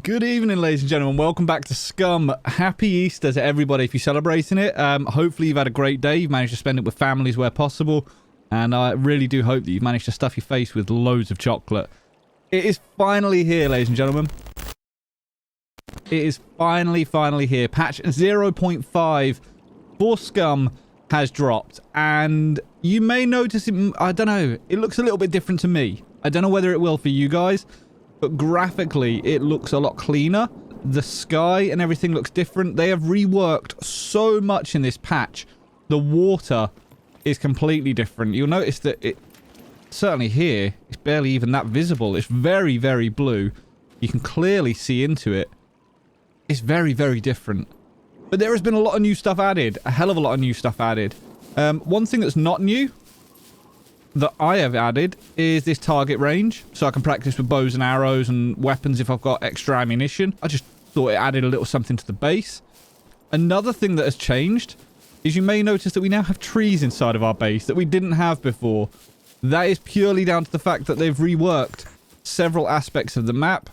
Good evening, ladies and gentlemen. Welcome back to SCUM. Happy Easter to everybody if you're celebrating it. Hopefully you've had a great day. You've managed to spend it with families where possible. And I really do hope that you've managed to stuff your face with loads of chocolate. It is finally here, ladies and gentlemen. It is finally here. Patch 0.5 for SCUM has dropped. And you may notice it, I don't know, it looks a little bit different to me. I don't know whether it will for you guys. But graphically, it looks a lot cleaner. The sky and everything looks different. They have reworked so much in this patch. The water is completely different. You'll notice that it, certainly here, it's barely even that visible. It's very, very blue. You can clearly see into it. It's very, very different. But there has been a lot of new stuff added. A hell of a lot of new stuff added. One thing that's not new that I have added is this target range, so I can practice with bows and arrows and weapons if I've got extra ammunition. I just thought it added a little something to the base. Another thing that has changed is you may notice that we now have trees inside of our base that we didn't have before. That is purely down to the fact that they've reworked several aspects of the map.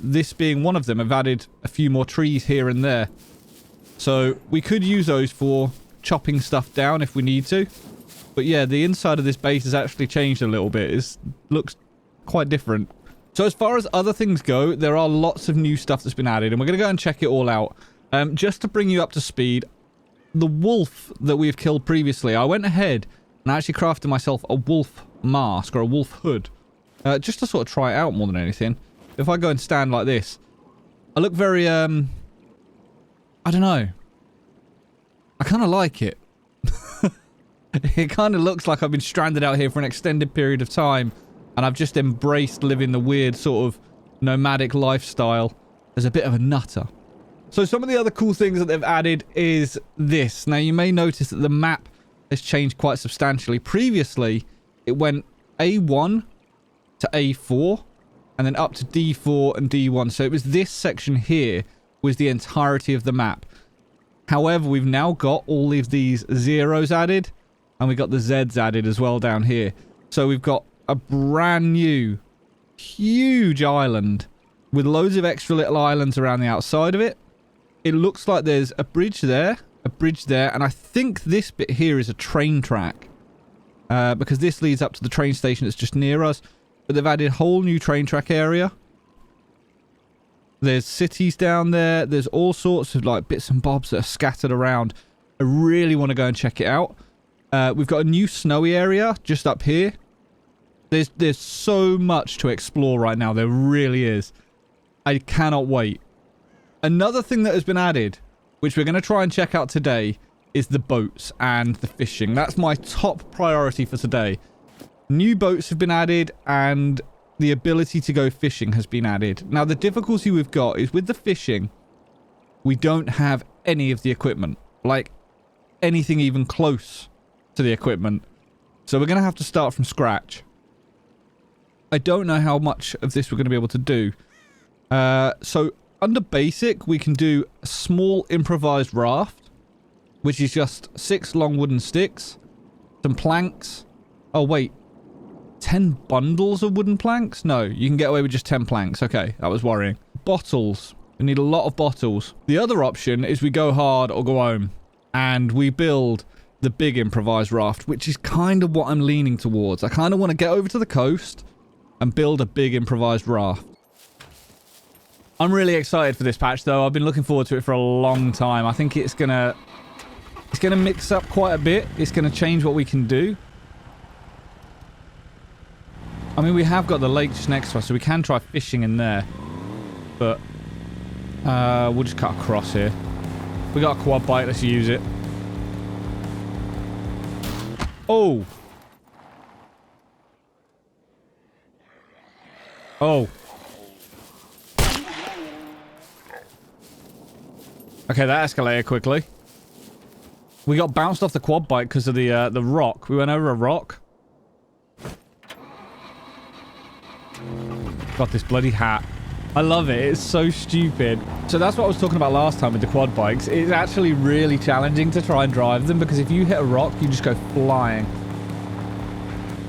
This being one of them, I've added a few more trees here and there. So we could use those for chopping stuff down if we need to. But yeah, the inside of this base has actually changed a little bit. It looks quite different. So as far as other things go, there are lots of new stuff that's been added. And we're going to go and check it all out. Just to bring you up to speed, the wolf that we've killed previously, I went ahead and I actually crafted myself a wolf mask or a wolf hood. Just to sort of try it out more than anything. If I go and stand like this, I look very, I don't know. I kind of like it. It kind of looks like I've been stranded out here for an extended period of time and I've just embraced living the weird sort of nomadic lifestyle as a bit of a nutter. So some of the other cool things that they've added is this. Now you may notice that the map has changed quite substantially. Previously, it went A1 to A4 and then up to D4 and D1. So it was this section here was the entirety of the map. However, we've now got all of these zeros added. And we got the Zs added as well down here. So we've got a brand new, huge island with loads of extra little islands around the outside of it. It looks like there's a bridge there, and I think this bit here is a train track. Because this leads up to the train station that's just near us. But they've added a whole new train track area. There's cities down there. There's all sorts of like bits and bobs that are scattered around. I really want to go and check it out. We've got a new snowy area just up here. There's so much to explore right now. There really is. I cannot wait. Another thing that has been added, which we're going to try and check out today, is the boats and the fishing. That's my top priority for today. New boats have been added and the ability to go fishing has been added. Now, the difficulty we've got is with the fishing, we don't have any of the equipment. Like, anything even close to the equipment. So we're going to have to start from scratch. I don't know how much of this we're going to be able to do. So under basic, we can do a small improvised raft, which is just 6 long wooden sticks, some planks. Oh, wait. 10 bundles of wooden planks? No, you can get away with just 10 planks. Okay, that was worrying. Bottles. We need a lot of bottles. The other option is we go hard or go home. And we build the big improvised raft, which is kind of what I'm leaning towards. I kind of want to get over to the coast and build a big improvised raft. I'm really excited for this patch, though. I've been looking forward to it for a long time. I think it's gonna mix up quite a bit. It's gonna change what we can do. I mean, we have got the lake just next to us, so we can try fishing in there. But we'll just cut across here. We got a quad bike. Let's use it. Oh. Oh. Okay, that escalated quickly. We got bounced off the quad bike because of the rock. We went over a rock. Got this bloody hat. I love it. It's so stupid. So that's what I was talking about last time with the quad bikes. It's actually really challenging to try and drive them because if you hit a rock, you just go flying.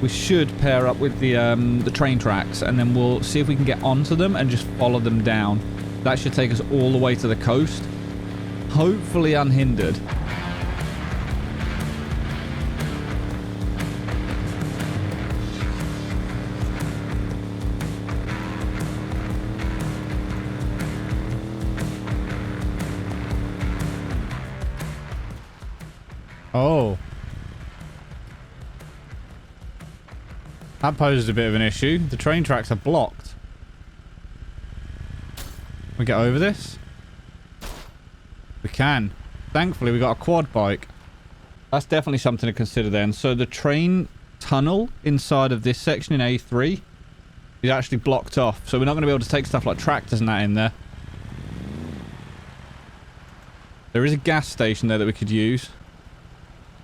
We should pair up with the train tracks and then we'll see if we can get onto them and just follow them down. That should take us all the way to the coast. Hopefully unhindered. Oh. That poses a bit of an issue. The train tracks are blocked. Can we get over this? We can. Thankfully, we got a quad bike. That's definitely something to consider then. So the train tunnel inside of this section in A3 is actually blocked off. So we're not going to be able to take stuff like tractors and that in there. There is a gas station there that we could use.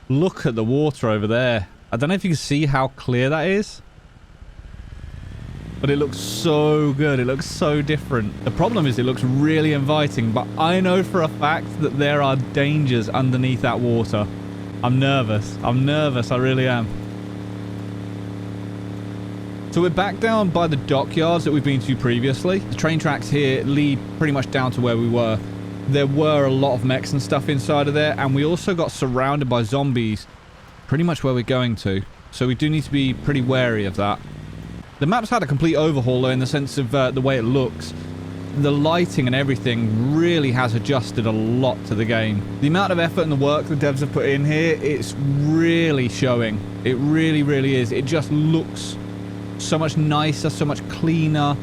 Look at the water over there. I don't know if you can see how clear that is. But it looks so good. It looks so different. The problem is it looks really inviting. But I know for a fact that there are dangers underneath that water. I'm nervous. I'm nervous. I really am. So we're back down by the dockyards that we've been to previously. The train tracks here lead pretty much down to where we were. There were a lot of mechs and stuff inside of there, and we also got surrounded by zombies pretty much where we're going to. So we do need to be pretty wary of that. The map's had a complete overhaul though, in the sense of the way it looks. The lighting and everything really has adjusted a lot to the game. The amount of effort and the work the devs have put in here, it's really showing. It really, really is. It just looks so much nicer, so much cleaner.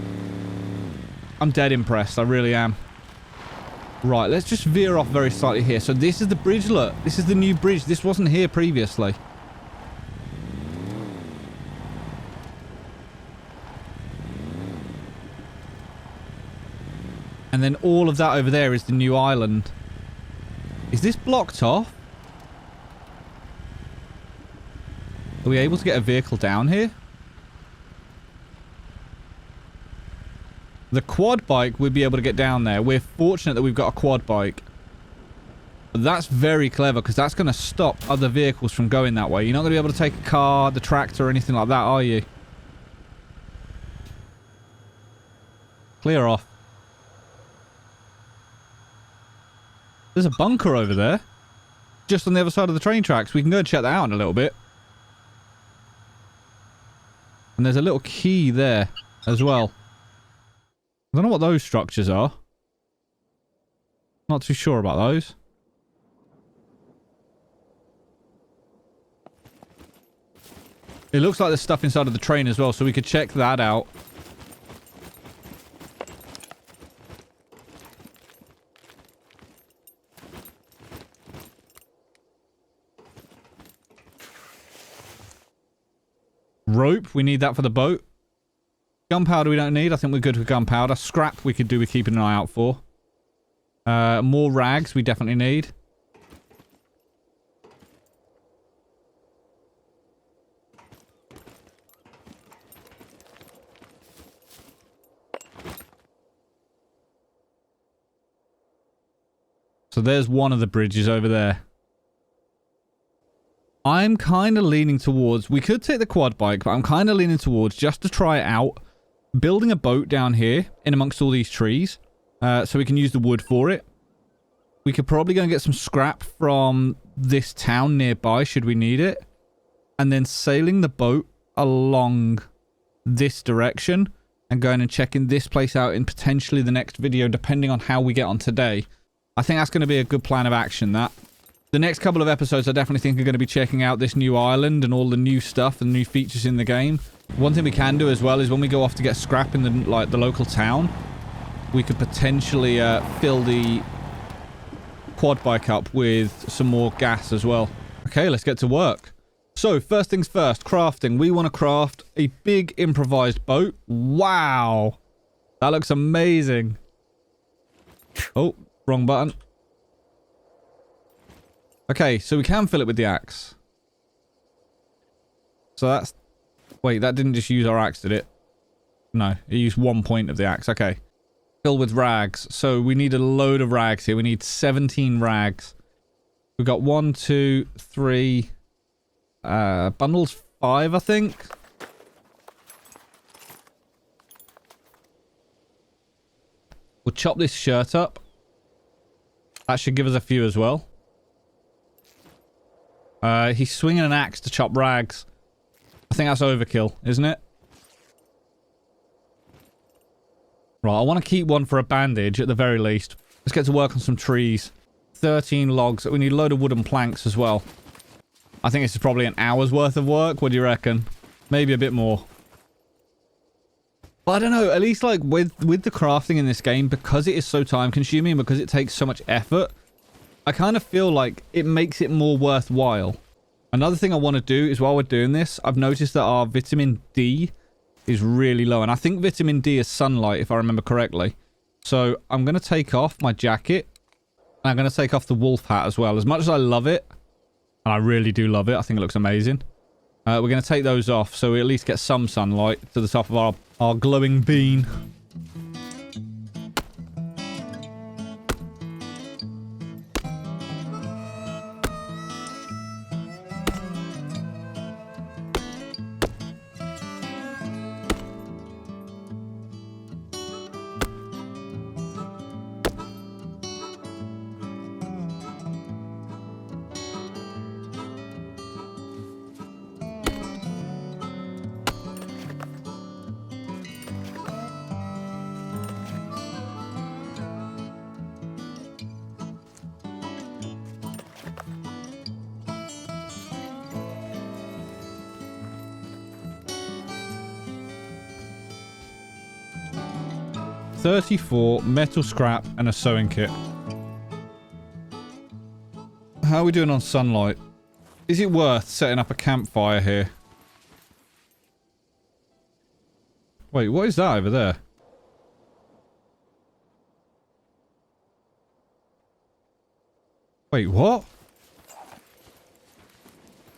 I'm dead impressed. I really am. Right, let's just veer off very slightly here. So this is the bridge, look. This is the new bridge. This wasn't here previously. And then all of that over there is the new island. Is this blocked off? Are we able to get a vehicle down here? The quad bike, we'd be able to get down there. We're fortunate that we've got a quad bike. But that's very clever, because that's going to stop other vehicles from going that way. You're not going to be able to take a car, the tractor, or anything like that, are you? Clear off. There's a bunker over there. Just on the other side of the train tracks. We can go and check that out in a little bit. And there's a little key there as well. I don't know what those structures are. Not too sure about those. It looks like there's stuff inside of the train as well, so we could check that out. Rope, we need that for the boat. Gunpowder we don't need. I think we're good with gunpowder. Scrap we could do with keeping an eye out for. More rags we definitely need. So there's one of the bridges over there. I'm kind of leaning towards... We could take the quad bike, but I'm kind of leaning towards, just to try it out, building a boat down here in amongst all these trees, so we can use the wood for it. We could probably go and get some scrap from this town nearby, should we need it. And then sailing the boat along this direction and going and checking this place out in potentially the next video, depending on how we get on today. I think that's going to be a good plan of action, that. The next couple of episodes I definitely think are going to be checking out this new island and all the new stuff and new features in the game. One thing we can do as well is when we go off to get scrap in the local town, we could potentially fill the quad bike up with some more gas as well. Okay, let's get to work. So, first things first, crafting. We want to craft a big improvised boat. Wow! That looks amazing. Oh, wrong button. Okay, so we can fill it with the axe. So that's... Wait, that didn't just use our axe, did it? No, it used 1 point of the axe. Okay. Fill with rags. So we need a load of rags here. We need 17 rags. We've got 1, 2, 3... bundles 5, I think. We'll chop this shirt up. That should give us a few as well. He's swinging an axe to chop rags. I think that's overkill, isn't it? Right, I want to keep one for a bandage at the very least. Let's get to work on some trees. 13 logs. We need a load of wooden planks as well. I think this is probably an hour's worth of work. What do you reckon? Maybe a bit more. But I don't know. At least like with the crafting in this game, because it is so time consuming, because it takes so much effort, I kind of feel like it makes it more worthwhile. Another thing I want to do is while we're doing this, I've noticed that our vitamin D is really low. And I think vitamin D is sunlight, if I remember correctly. So I'm going to take off my jacket. And I'm going to take off the wolf hat as well. As much as I love it, and I really do love it, I think it looks amazing. We're going to take those off so we at least get some sunlight to the top of our glowing bean. $34 metal scrap and a sewing kit. How are we doing on sunlight? Is it worth setting up a campfire here? Wait, what is that over there? Wait, what?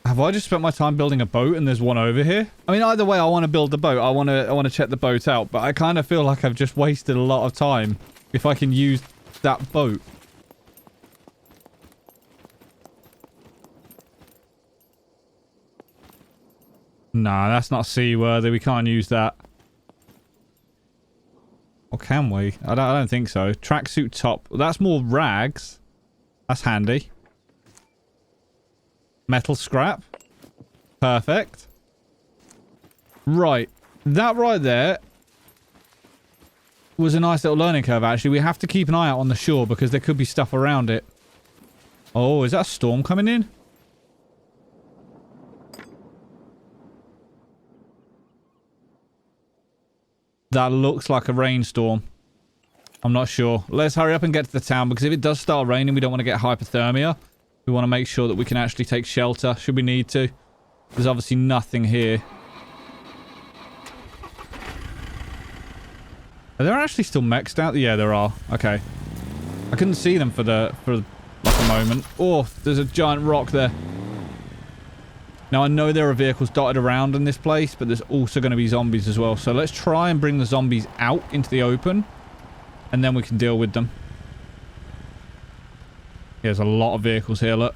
Have I just spent my time building a boat and there's one over here? I mean, either way, I want to build the boat. I want to check the boat out, but I kind of feel like I've just wasted a lot of time if I can use that boat. Nah, that's not seaworthy. We can't use that. Or can we? I don't think so. Tracksuit top. That's more rags. That's handy. Metal scrap. Perfect. Right. That right there was a nice little learning curve, actually. We have to keep an eye out on the shore because there could be stuff around it. Oh, is that a storm coming in? That looks like a rainstorm. I'm not sure. Let's hurry up and get to the town because if it does start raining, we don't want to get hypothermia. We want to make sure that we can actually take shelter should we need to. There's obviously nothing here. Are there actually still mechs out there? Yeah, there are. Okay. I couldn't see them for like a moment. Oh, there's a giant rock there. Now, I know there are vehicles dotted around in this place, but there's also going to be zombies as well. So let's try and bring the zombies out into the open, and then we can deal with them. There's a lot of vehicles here, look.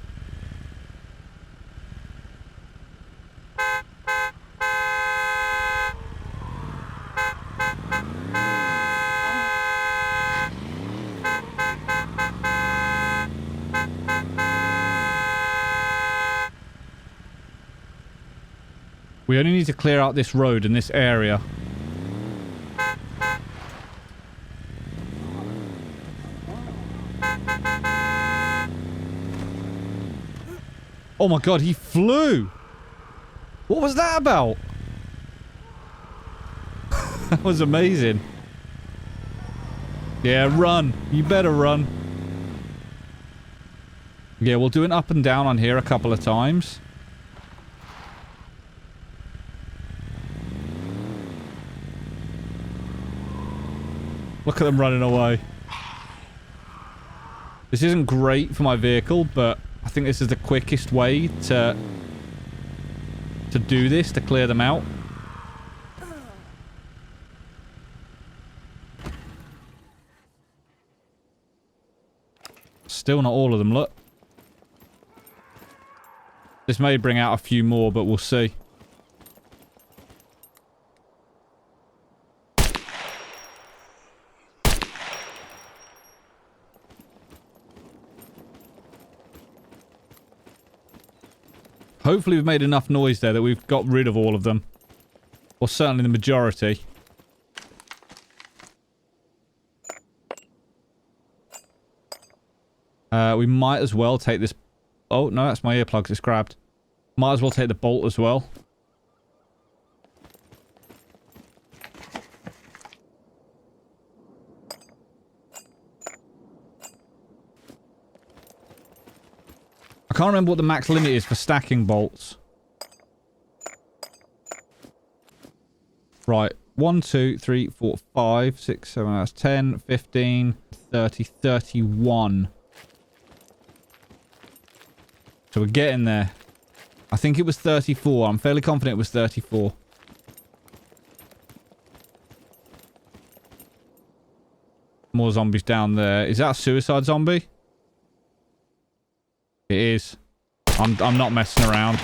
We only need to clear out this road in this area. Oh my god, he flew! What was that about? That was amazing. Yeah, run. You better run. Yeah, we'll do an up and down on here a couple of times. Look at them running away. This isn't great for my vehicle, but I think this is the quickest way to do this, to clear them out. Still not all of them, look. This may bring out a few more, but we'll see. Hopefully we've made enough noise there that we've got rid of all of them. Or certainly the majority. We might as well take this... Oh, no, that's my earplugs. It's grabbed. Might as well take the bolt as well. I can't remember what the max limit is for stacking bolts. Right. 1, 2, 3, 4, 5, 6, 7, that's 10, 15, 30, 31. So we're getting there. I think it was 34. I'm fairly confident it was 34. More zombies down there. Is that a suicide zombie? It is. I'm not messing around.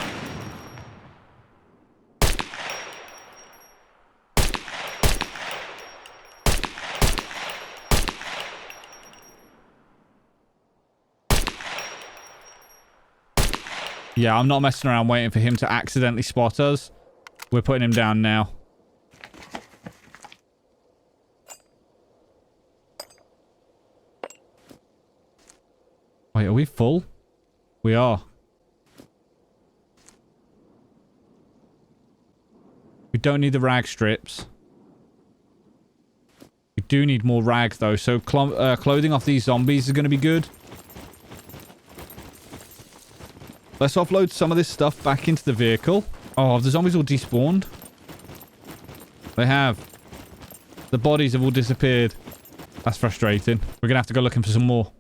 Yeah, I'm not messing around waiting for him to accidentally spot us. We're putting him down now. Wait, are we full? We are. We don't need the rag strips. We do need more rags, though. So clothing off these zombies is going to be good. Let's offload some of this stuff back into the vehicle. Oh, have the zombies all despawned? They have. The bodies have all disappeared. That's frustrating. We're going to have to go looking for some more.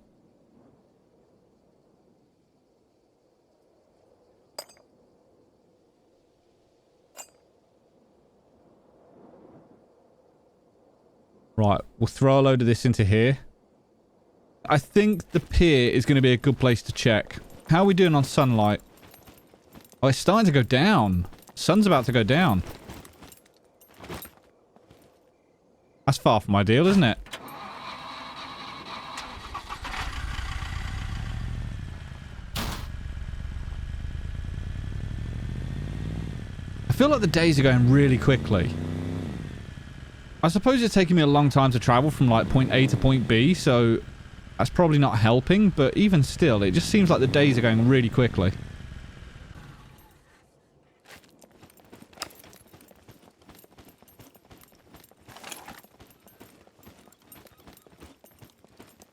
Right, we'll throw a load of this into here. I think the pier is going to be a good place to check. How are we doing on sunlight? Oh, it's starting to go down. Sun's about to go down. That's far from ideal, isn't it? I feel like the days are going really quickly. I suppose it's taking me a long time to travel from like point A to point B, so that's probably not helping, but even still, it just seems like the days are going really quickly.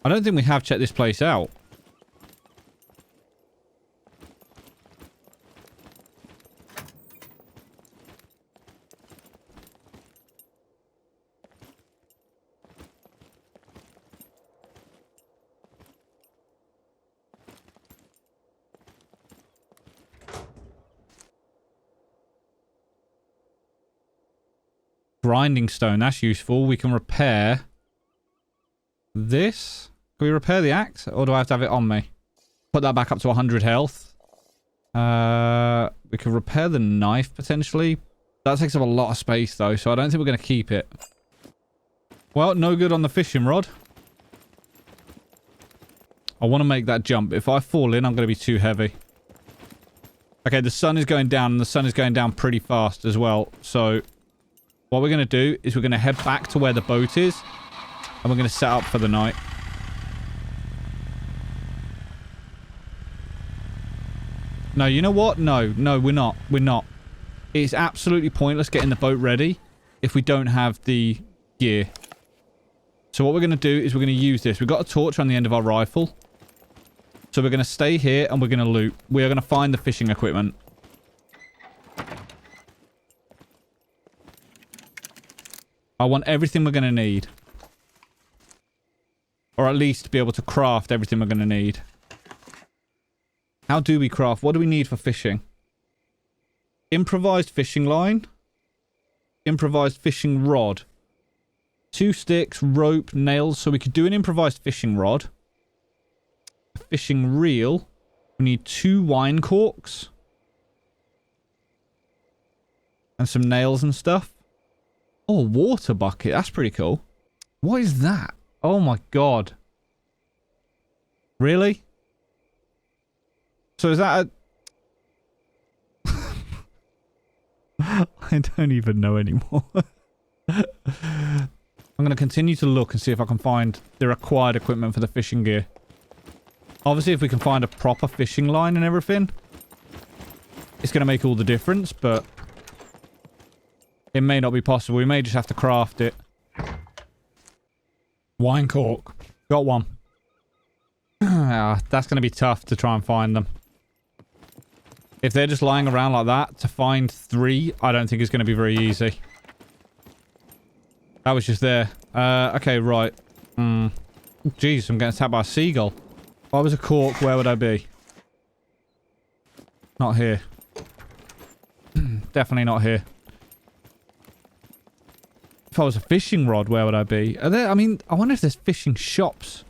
I don't think we have checked this place out. Grinding stone, that's useful. We can repair this. Can we repair the axe? Or do I have to have it on me? Put that back up to 100 health. We can repair the knife, potentially. That takes up a lot of space, though, so I don't think we're going to keep it. Well, no good on the fishing rod. I want to make that jump. If I fall in, I'm going to be too heavy. Okay, the sun is going down, and the sun is going down pretty fast as well, so... What we're going to do is we're going to head back to where the boat is. And we're going to set up for the night. No, you know what? No, we're not. We're not. It's absolutely pointless getting the boat ready if we don't have the gear. So what we're going to do is we're going to use this. We've got a torch on the end of our rifle. So we're going to stay here and we're going to loot. We are going to find the fishing equipment. I want everything we're going to need. Or at least be able to craft everything we're going to need. How do we craft? What do we need for fishing? Improvised fishing line. Improvised fishing rod. 2 sticks, rope, nails. So we could do an improvised fishing rod. A fishing reel. We need 2 wine corks. And some nails and stuff. Oh, water bucket. That's pretty cool. What is that? Oh my god. Really? So is that a... I don't even know anymore. I'm going to continue to look and see if I can find the required equipment for the fishing gear. Obviously, if we can find a proper fishing line and everything, it's going to make all the difference, but it may not be possible. We may just have to craft it. Wine cork. Got one. That's going to be tough to try and find them. If they're just lying around like that, to find 3, I don't think it's going to be very easy. That was just there. Okay, right. Jeez, I'm getting attacked by a seagull. If I was a cork, where would I be? Not here. Definitely not here. If I was a fishing rod, where would I be? Are there, I mean, I wonder if there's fishing shops.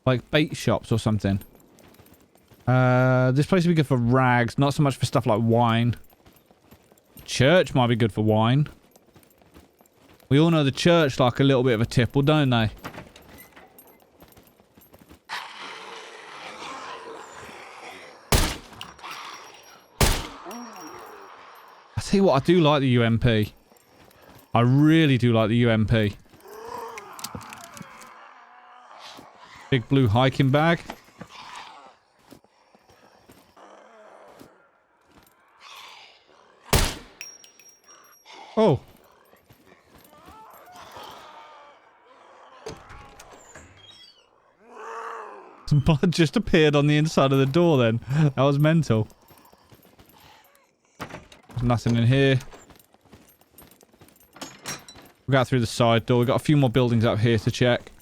Like bait shops or something. This place would be good for rags, not so much for stuff like wine. Church might be good for wine. We all know the church like a little bit of a tipple, don't they? I tell you what, I do like the UMP. I really do like the UMP. Big blue hiking bag. Oh. Some blood just appeared on the inside of the door then. That was mental. There's nothing in here. We got through the side door. We've got a few more buildings up here to check.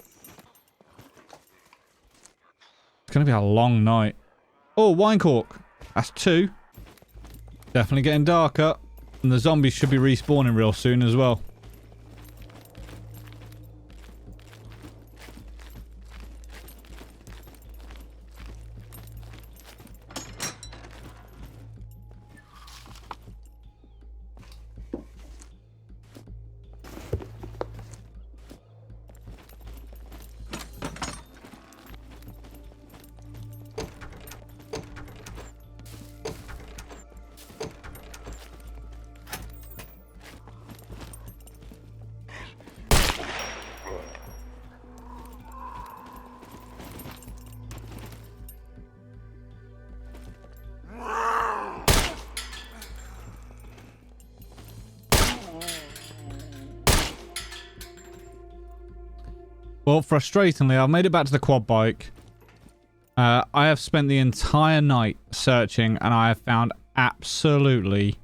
It's going to be a long night. Oh, wine cork. That's 2. Definitely getting darker. And the zombies should be respawning real soon as well. Well, frustratingly, I've made it back to the quad bike. I have spent the entire night searching, and I have found absolutely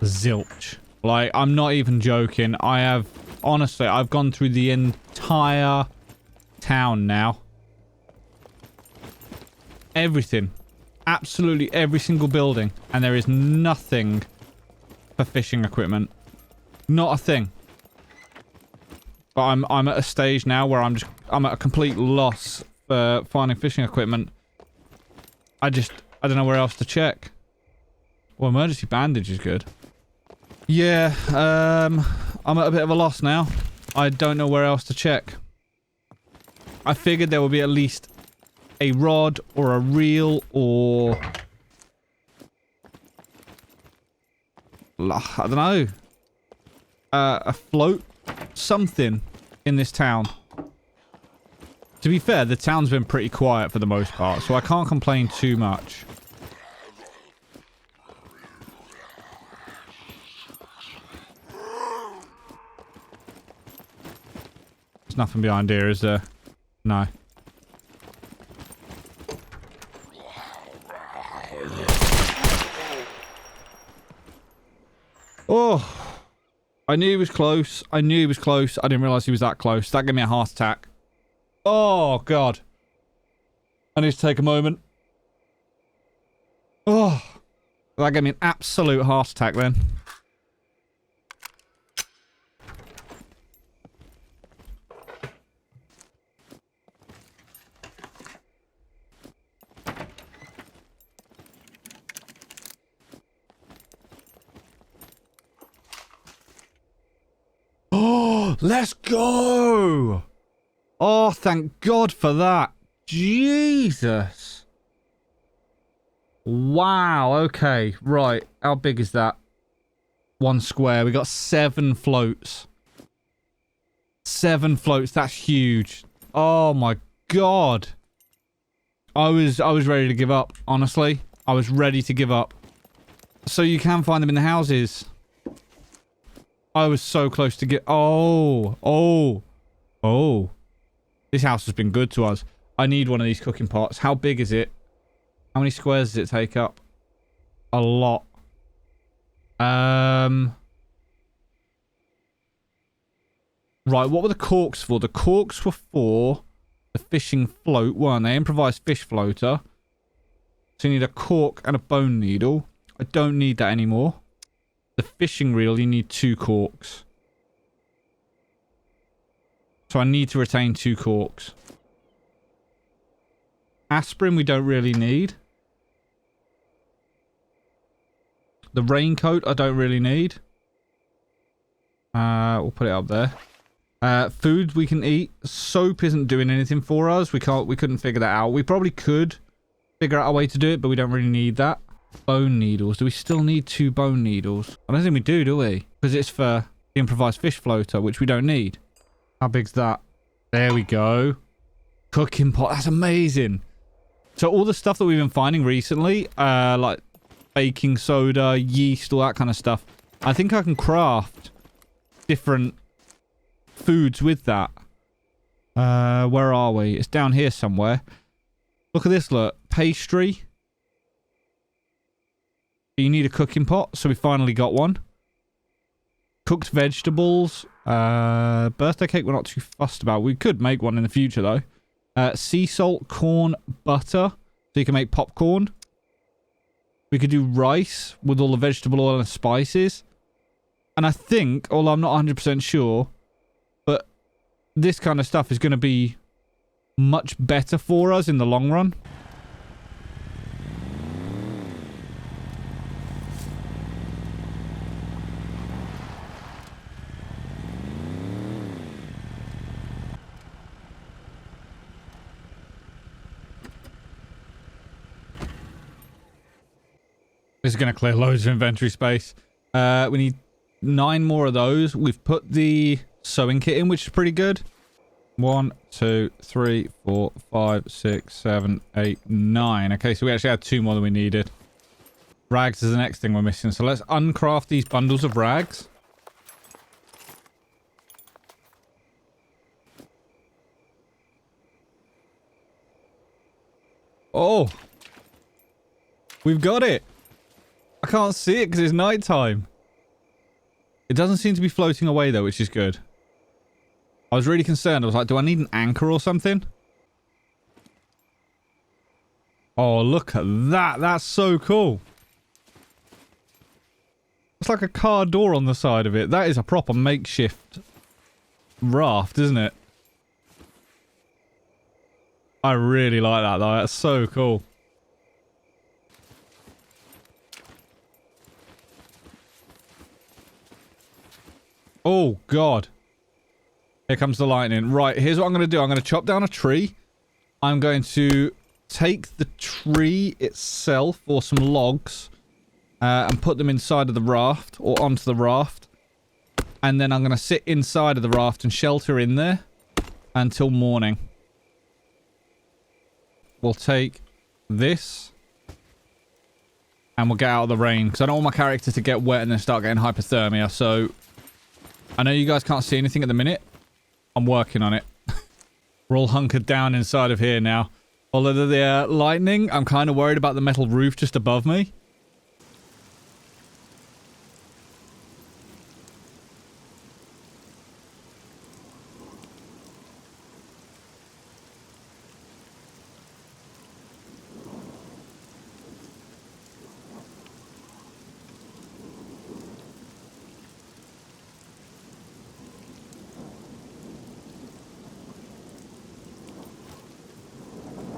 zilch. Like, I'm not even joking. I have, honestly, I've gone through the entire town now. Everything. Absolutely every single building. And there is nothing for fishing equipment. Not a thing. But I'm at a stage now where I'm at a complete loss for finding fishing equipment. I don't know where else to check. Well, emergency bandage is good. Yeah, I'm at a bit of a loss now. I don't know where else to check. I figured there would be at least a rod or a reel or I don't know. A float. Something in this town. To be fair, the town's been pretty quiet for the most part, so I can't complain too much. There's nothing behind here, is there? No. Oh! I knew he was close. I knew he was close. I didn't realise he was that close. That gave me a heart attack. Oh, God. I need to take a moment. Oh. That gave me an absolute heart attack then. Oh, let's go! Oh, thank God for that. Jesus. Wow, okay, right. How big is that? 1 square. We got 7 floats. 7 floats. That's huge. Oh my god. I was ready to give up, honestly. I was ready to give up. So you can find them in the houses. I was so close to get... Oh. This house has been good to us. I need one of these cooking pots. How big is it? How many squares does it take up? A lot. Right, what were the corks for? The corks were for the fishing float, weren't they? Improvised fish floater. So you need a cork and a bone needle. I don't need that anymore. The fishing reel, you need 2 corks. So I need to retain 2 corks. Aspirin we don't really need. The raincoat I don't really need. We'll put it up there. Food we can eat. Soap isn't doing anything for us. We couldn't figure that out. We probably could figure out a way to do it, but we don't really need that. Bone needles. Do we still need 2 bone needles? I don't think we do we? Because it's for the improvised fish floater, which we don't need. How big's that? There we go. Cooking pot. That's amazing. So all the stuff that we've been finding recently, like baking soda, yeast, all that kind of stuff, I think I can craft different foods with that. Where are we? It's down here somewhere. Look at this, look. Pastry. You need a cooking pot, so we finally got one. Cooked vegetables. Birthday cake we're not too fussed about. We could make one in the future, though. Sea salt, corn, butter. So you can make popcorn. We could do rice with all the vegetable oil and spices. And I think, although I'm not 100% sure, but this kind of stuff is going to be much better for us in the long run. This is going to clear loads of inventory space. We need 9 more of those. We've put the sewing kit in, which is pretty good. 1, 2, 3, 4, 5, 6, 7, 8, 9. Okay, so we actually had 2 more than we needed. Rags is the next thing we're missing. So let's uncraft these bundles of rags. Oh. We've got it. I can't see it because it's nighttime. It doesn't seem to be floating away though, which is good. I was really concerned. I was like, do I need an anchor or something? Oh, look at that. That's so cool. It's like a car door on the side of it. That is a proper makeshift raft, isn't it? I really like that though. That's so cool. Oh, God. Here comes the lightning. Right, here's what I'm going to do. I'm going to chop down a tree. I'm going to take the tree itself, or some logs, and put them inside of the raft, or onto the raft. And then I'm going to sit inside of the raft and shelter in there until morning. We'll take this. And we'll get out of the rain, because I don't want my character to get wet and then start getting hypothermia, so... I know you guys can't see anything at the minute. I'm working on it. We're all hunkered down inside of here now. Although the lightning, I'm kind of worried about the metal roof just above me.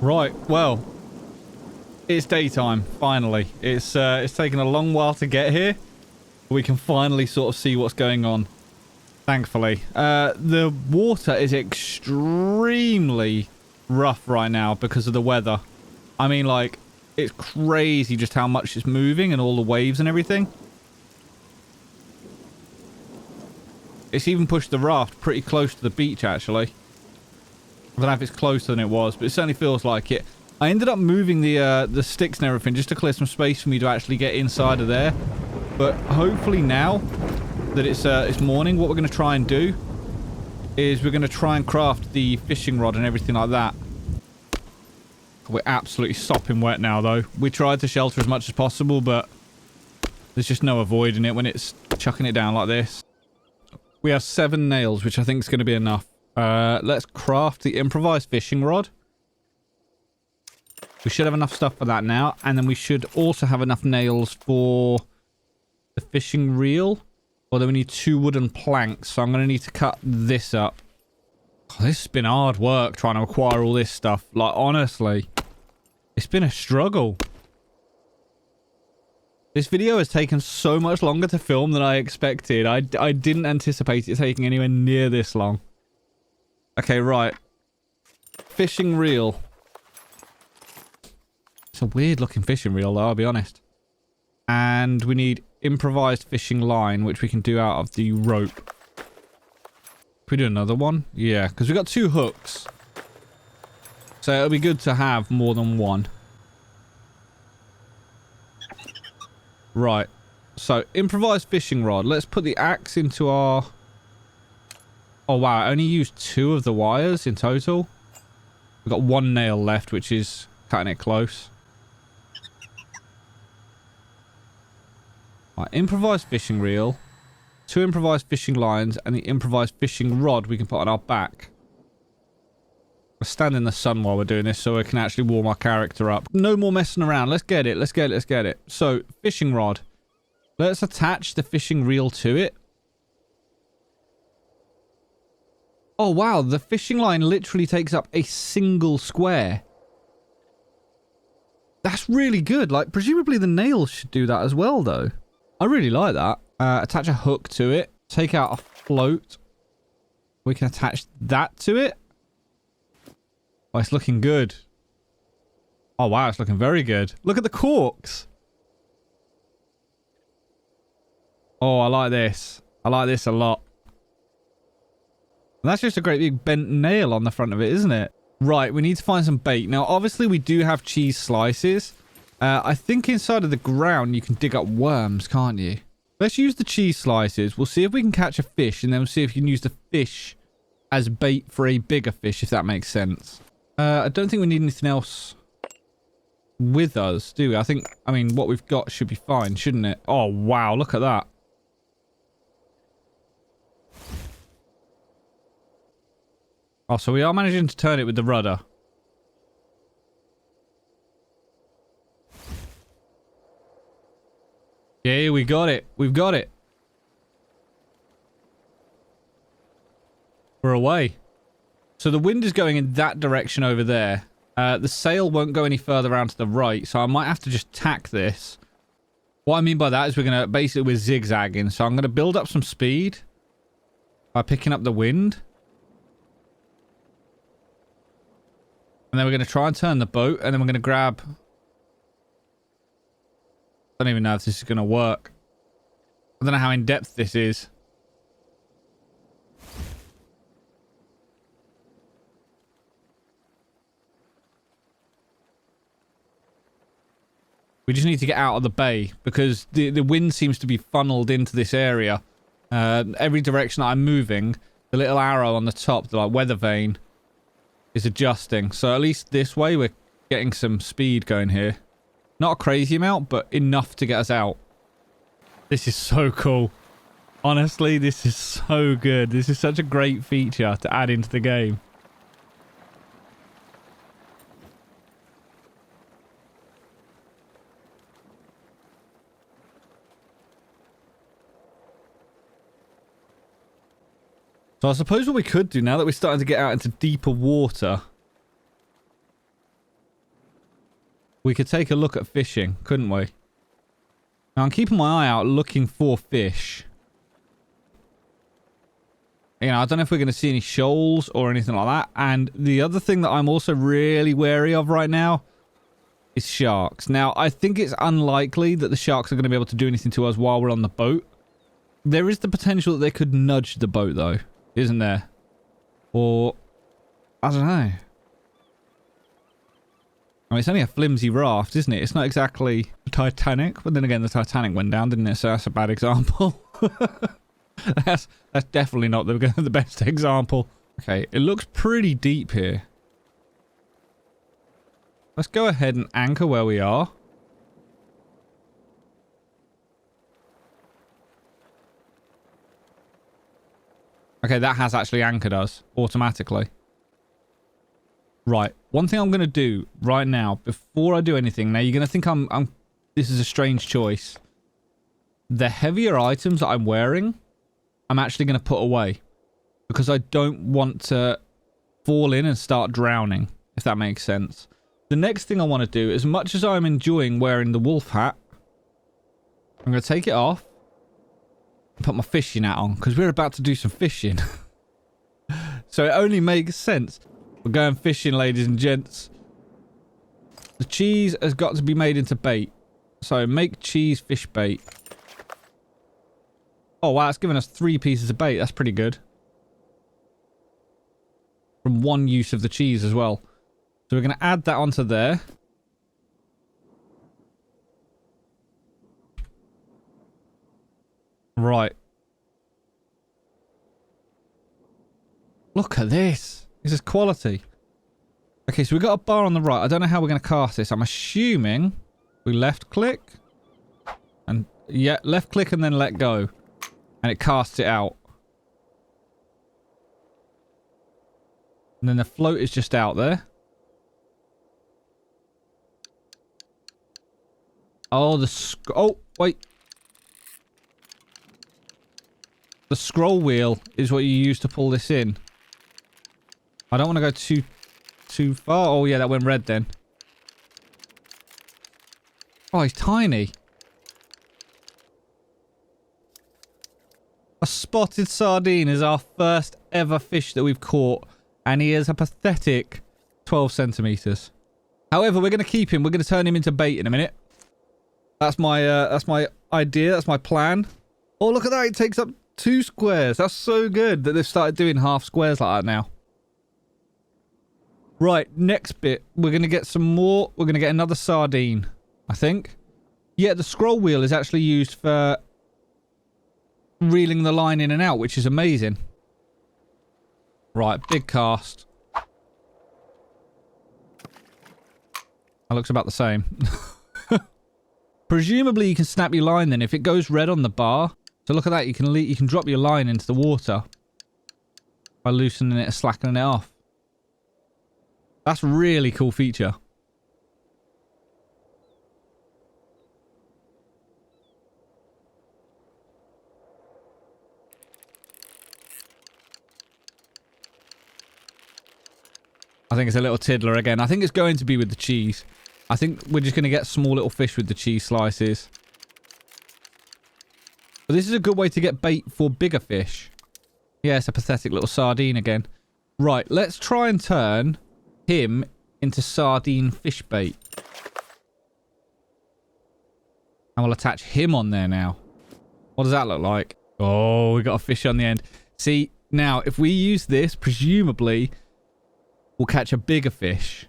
Right, well, it's daytime, finally. It's taken a long while to get here. We can finally sort of see what's going on, thankfully. The water is extremely rough right now because of the weather. I mean, like, it's crazy just how much it's moving and all the waves and everything. It's even pushed the raft pretty close to the beach, actually. I don't know if it's closer than it was, but it certainly feels like it. I ended up moving the sticks and everything just to clear some space for me to actually get inside of there. But hopefully now that it's morning, what we're going to try and do is we're going to try and craft the fishing rod and everything like that. We're absolutely sopping wet now, though. We tried to shelter as much as possible, but there's just no avoiding it when it's chucking it down like this. We have 7 nails, which I think is going to be enough. Let's craft the improvised fishing rod. We should have enough stuff for that now. And then we should also have enough nails for the fishing reel. Although we need 2 wooden planks. So I'm going to need to cut this up. Oh, this has been hard work trying to acquire all this stuff. Like, honestly, it's been a struggle. This video has taken so much longer to film than I expected. I didn't anticipate it taking anywhere near this long. Okay, right. Fishing reel. It's a weird looking fishing reel though, I'll be honest. And we need improvised fishing line, which we can do out of the rope. Can we do another one? Yeah, because we've got 2 hooks. So it'll be good to have more than one. Right. So, improvised fishing rod. Let's put the axe into our... Oh, wow. I only used 2 of the wires in total. We've got 1 nail left, which is cutting it close. Right, improvised fishing reel. 2 improvised fishing lines and the improvised fishing rod we can put on our back. We'll stand in the sun while we're doing this so we can actually warm our character up. No more messing around. Let's get it. Let's get it. Let's get it. So, fishing rod. Let's attach the fishing reel to it. Oh, wow. The fishing line literally takes up a single square. That's really good. Like, presumably the nails should do that as well, though. I really like that. Attach a hook to it. Take out a float. We can attach that to it. Oh, it's looking good. Oh, wow. It's looking very good. Look at the corks. Oh, I like this. I like this a lot. And that's just a great big bent nail on the front of it, isn't it? Right, we need to find some bait. Now, obviously, we do have cheese slices. I think inside of the ground, you can dig up worms, can't you? Let's use the cheese slices. We'll see if we can catch a fish, and then we'll see if you can use the fish as bait for a bigger fish, if that makes sense. I don't think we need anything else with us, do we? I mean, what we've got should be fine, shouldn't it? Oh, wow, look at that. Oh, so we are managing to turn it with the rudder. Yeah, we got it. We've got it. We're away. So the wind is going in that direction over there. The sail won't go any further around to the right, so I might have to just tack this. What I mean by that is we're zigzagging. So I'm going to build up some speed by picking up the wind. And then we're going to try and turn the boat, and then we're going to grab... I don't even know if this is going to work. I don't know how in-depth this is. We just need to get out of the bay, because the wind seems to be funneled into this area. Every direction that I'm moving, the little arrow on the top, the weather vane, is adjusting. So at least this way we're getting some speed going here. Not a crazy amount, but enough to get us out. This is so cool. Honestly, this is so good. This is such a great feature to add into the game. So I suppose what we could do now that we're starting to get out into deeper water, we could take a look at fishing, couldn't we? Now I'm keeping my eye out looking for fish. You know, I don't know if we're going to see any shoals or anything like that. And the other thing that I'm also really wary of right now is sharks. Now, I think it's unlikely that the sharks are going to be able to do anything to us while we're on the boat. There is the potential that they could nudge the boat, though, isn't there? Or, I don't know. I mean, it's only a flimsy raft, isn't it? It's not exactly the Titanic. But then again, the Titanic went down, didn't it? So that's a bad example. that's definitely not the best example. Okay, it looks pretty deep here. Let's go ahead and anchor where we are. Okay, that has actually anchored us automatically. Right. One thing I'm going to do right now, before I do anything, now you're going to think this is a strange choice. The heavier items that I'm wearing, I'm actually going to put away. Because I don't want to fall in and start drowning, if that makes sense. The next thing I want to do, as much as I'm enjoying wearing the wolf hat, I'm going to take it off. Put my fishing hat on, because we're about to do some fishing. So it only makes sense. We're going fishing, ladies and gents. The cheese has got to be made into bait. So make cheese fish bait. Oh wow, it's given us 3 pieces of bait. That's pretty good. From one use of the cheese as well. So we're going to add that onto there. Right. Look at this. This is quality. Okay, so we've got a bar on the right. I don't know how we're going to cast this. I'm assuming we left click. And yeah, left click and then let go. And it casts it out. And then the float is just out there. Oh, oh, wait. The scroll wheel is what you use to pull this in. I don't want to go too far. Oh, yeah, that went red then. Oh, he's tiny. A spotted sardine is our first ever fish that we've caught. And he is a pathetic 12 centimeters. However, we're going to keep him. We're going to turn him into bait in a minute. That's my idea. That's my plan. Oh, look at that. It takes up 2 squares. That's so good that they've started doing half squares like that now. Right, next bit. We're going to get some more. We're going to get another sardine, I think. Yeah, the scroll wheel is actually used for reeling the line in and out, which is amazing. Right, big cast. That looks about the same. Presumably you can snap your line then if it goes red on the bar. So look at that, you can drop your line into the water by loosening it and slackening it off. That's a really cool feature. I think it's a little tiddler again. I think it's going to be with the cheese. I think we're just going to get small little fish with the cheese slices. But this is a good way to get bait for bigger fish. Yeah, it's a pathetic little sardine again. Right, let's try and turn him into sardine fish bait. And we'll attach him on there now. What does that look like? Oh, we got a fish on the end. See, now, if we use this, presumably, we'll catch a bigger fish.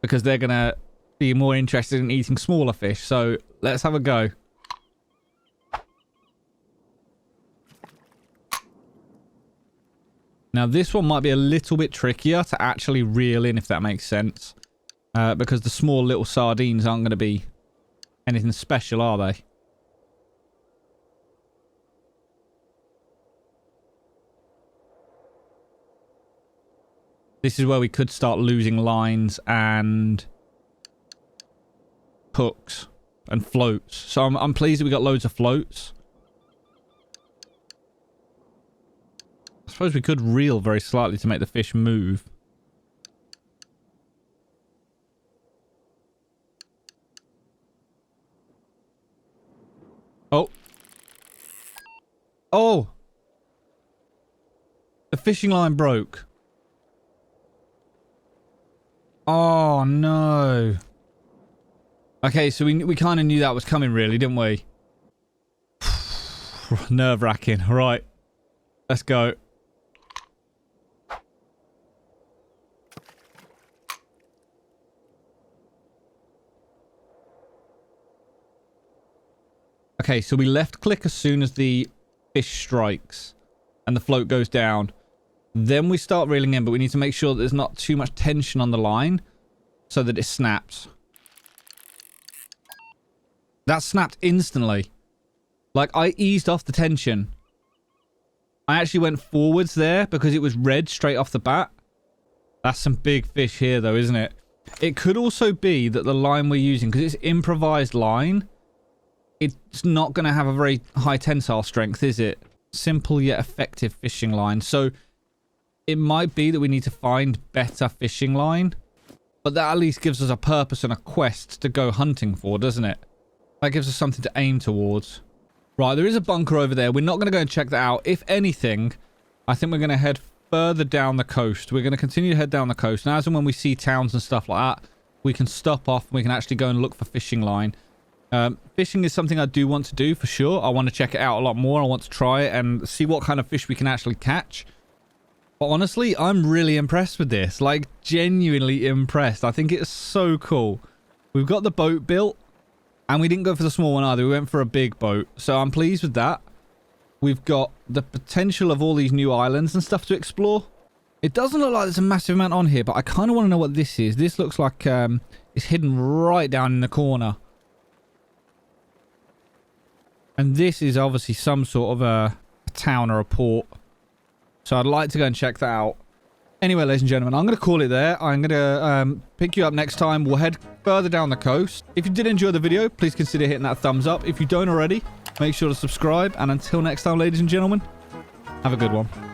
Because they're going to be more interested in eating smaller fish. So, let's have a go. Now, this one might be a little bit trickier to actually reel in, if that makes sense. Because the small little sardines aren't going to be anything special, are they? This is where we could start losing lines and hooks and floats. So I'm pleased that we got loads of floats. I suppose we could reel very slightly to make the fish move. Oh. Oh! The fishing line broke. Oh, no. Okay, so we kind of knew that was coming, really, didn't we? Nerve-wracking. Right. Let's go. Okay, so we left click as soon as the fish strikes and the float goes down. Then we start reeling in, but we need to make sure that there's not too much tension on the line so that it snaps. That snapped instantly. Like, I eased off the tension. I actually went forwards there because it was red straight off the bat. That's some big fish here, though, isn't it? It could also be that the line we're using, because it's improvised line, it's not going to have a very high tensile strength, is it? Simple yet effective fishing line. So it might be that we need to find better fishing line, but that at least gives us a purpose and a quest to go hunting for, doesn't it? That gives us something to aim towards. Right, there is a bunker over there. We're not going to go and check that out. If anything, I think we're going to head further down the coast. We're going to continue to head down the coast. And as and when we see towns and stuff like that, we can stop off and we can actually go and look for fishing line. Fishing is something I do want to do for sure. I want to check it out a lot more. I want to try it and see what kind of fish we can actually catch. But honestly, I'm really impressed with this. Like, genuinely impressed. I think it's so cool. We've got the boat built. And we didn't go for the small one either. We went for a big boat. So I'm pleased with that. We've got the potential of all these new islands and stuff to explore. It doesn't look like there's a massive amount on here, but I kind of want to know what this is. This looks like it's hidden right down in the corner. And this is obviously some sort of a town or a port. So I'd like to go and check that out. Anyway, ladies and gentlemen, I'm going to call it there. I'm going to pick you up next time. We'll head further down the coast. If you did enjoy the video, please consider hitting that thumbs up. If you don't already, make sure to subscribe. And until next time, ladies and gentlemen, have a good one.